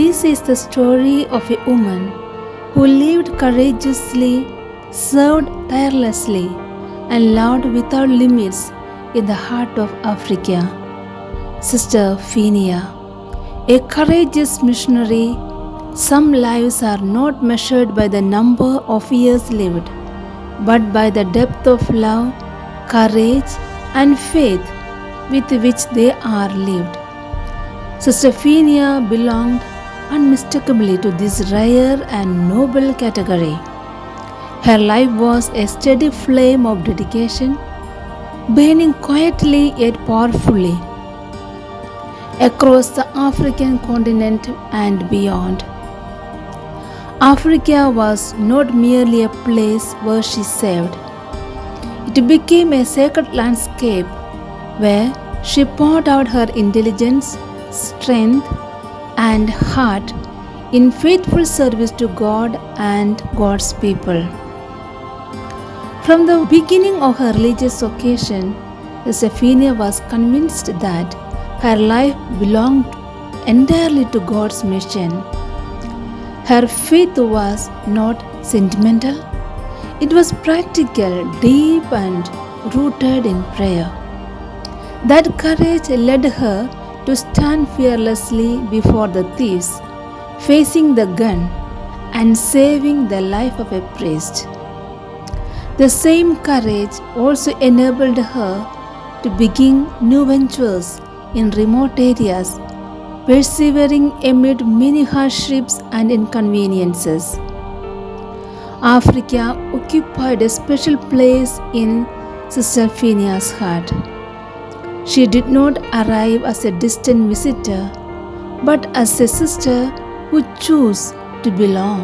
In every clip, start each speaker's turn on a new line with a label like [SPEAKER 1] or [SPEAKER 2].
[SPEAKER 1] This is the story of a woman who lived courageously, served tirelessly, and loved without limits in the heart of Africa. Sister Phiniama, a courageous missionary. Some lives are not measured by the number of years lived, but by the depth of love, courage, and faith with which they are lived. Sister Phiniama belonged unmistakably to this rare and noble category. Her life was a steady flame of dedication, burning quietly yet powerfully across the African continent and beyond. Africa was not merely a place where she served. It became a sacred landscape where she poured out her intelligence, strength, and heart in faithful service to God and God's people. From the beginning of her religious vocation, Phiniama was convinced that her life belonged entirely to God's mission. Her faith was not sentimental, it was practical, deep, and rooted in prayer. That courage led her to stand fearlessly before the thieves, facing the gun and saving the life of a priest. The same courage also enabled her to begin new ventures in remote areas, persevering amid many hardships and inconveniences. Africa occupied a special place in Sister Phiniama's heart. She did not arrive as a distant visitor, but as a sister who chose to belong.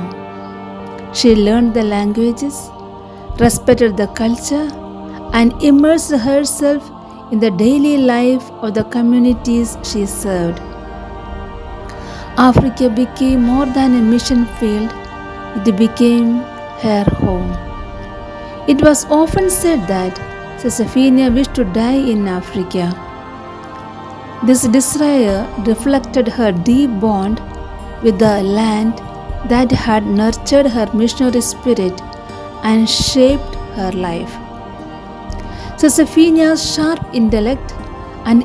[SPEAKER 1] She learned the languages, respected the culture, and immersed herself in the daily life of the communities she served. Africa became more than a mission field, it became her home. It was often said that Sister Phiniama wished to die in Africa. This desire reflected her deep bond with the land that had nurtured her missionary spirit and shaped her life. Sister Phiniama's sharp intellect and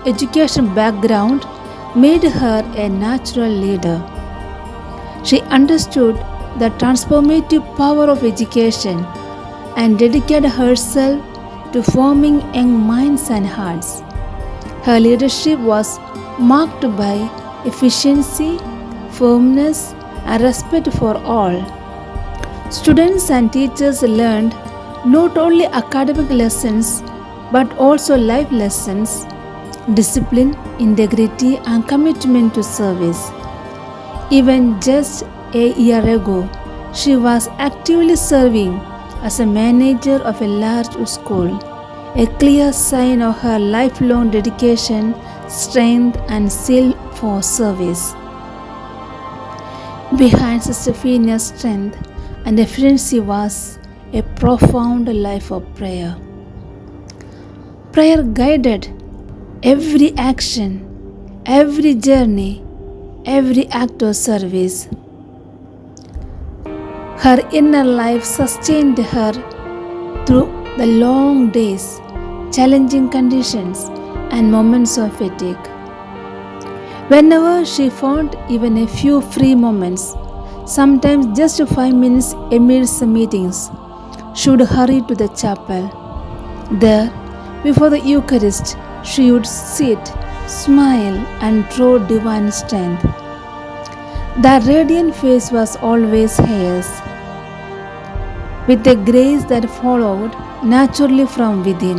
[SPEAKER 1] education background made her a natural leader. She understood the transformative power of education and dedicated herself to forming young minds and hearts. Her leadership was marked by efficiency, firmness, and respect for all. Students and teachers learned not only academic lessons but also life lessons, discipline, integrity, and commitment to service. Even just a year ago, she was actively serving as a manager of a large school, a clear sign of her lifelong dedication, strength, and zeal for service. Behind Sister Phiniama's strength and efficiency was a profound life of prayer. Prayer guided every action, every journey, every act of service. Her inner life sustained her through the long days, challenging conditions, and moments of fatigue. Whenever she found even a few free moments, sometimes just 5 minutes amidst the meetings, she would hurry to the chapel. There, before the Eucharist, she would sit, smile, and draw divine strength. That radiant face was always hers, with a grace that followed naturally from within.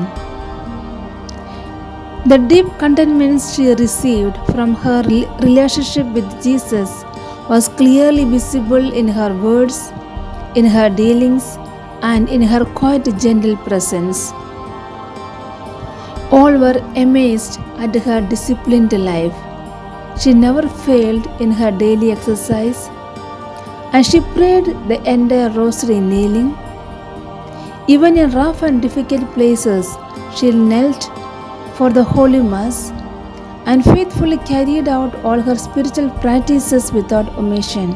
[SPEAKER 1] The deep contentment she received from her relationship with Jesus was clearly visible in her words, in her dealings, and in her quiet, gentle presence. All were amazed at her disciplined life. She never failed in her daily exercise, and she prayed the entire rosary kneeling. Even in rough and difficult places, she knelt for the Holy Mass and faithfully carried out all her spiritual practices without omission.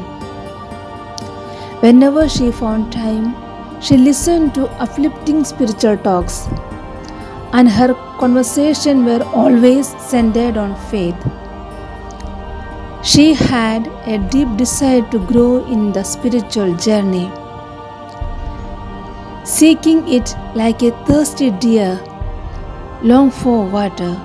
[SPEAKER 1] Whenever she found time, she listened to uplifting spiritual talks, and her conversation were always centered on faith. She had a deep desire to grow in the spiritual journey, seeking it like a thirsty deer long for water.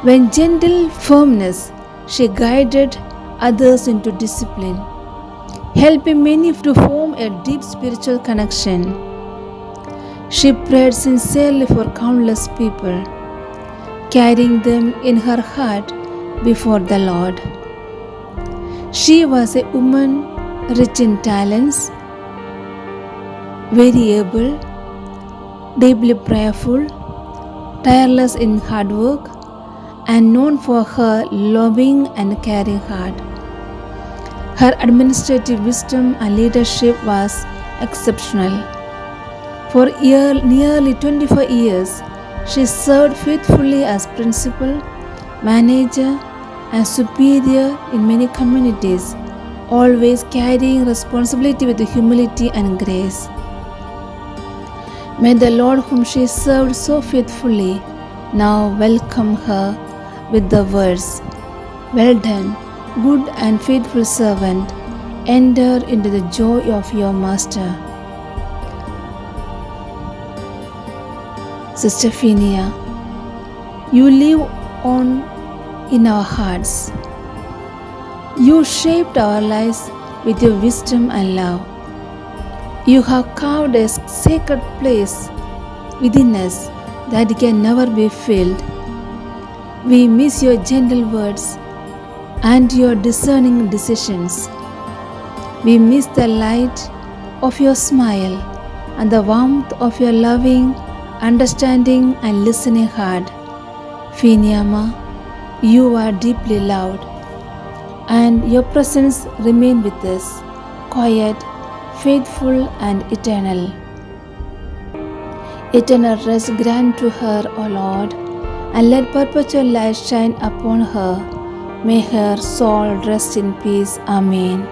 [SPEAKER 1] With gentle firmness, she guided others into discipline, helping many to form a deep spiritual connection. She prayed sincerely for countless people, carrying them in her heart before the Lord. She was a woman rich in talents, very able, deeply prayerful, tireless in hard work, and known for her loving and caring heart. Her administrative wisdom and leadership was exceptional. For nearly 25 years, she served faithfully as principal, manager, and superior in many communities, always carrying responsibility with humility and grace. May the Lord, whom she served so faithfully, now welcome her with the words, "Well done, good and faithful servant, enter into the joy of your master." Sister Phinia, you live on in our hearts. You shaped our lives with your wisdom and love. You have carved a sacred place within us that can never be filled. We miss your gentle words and your discerning decisions. We miss the light of your smile and the warmth of your loving, understanding, and listening heart. Phiniama, you are deeply loved, and your presence remains with us, quiet, faithful, and eternal. Eternal rest grant to her, O Lord, and let perpetual light shine upon her. May her soul rest in peace. Amen.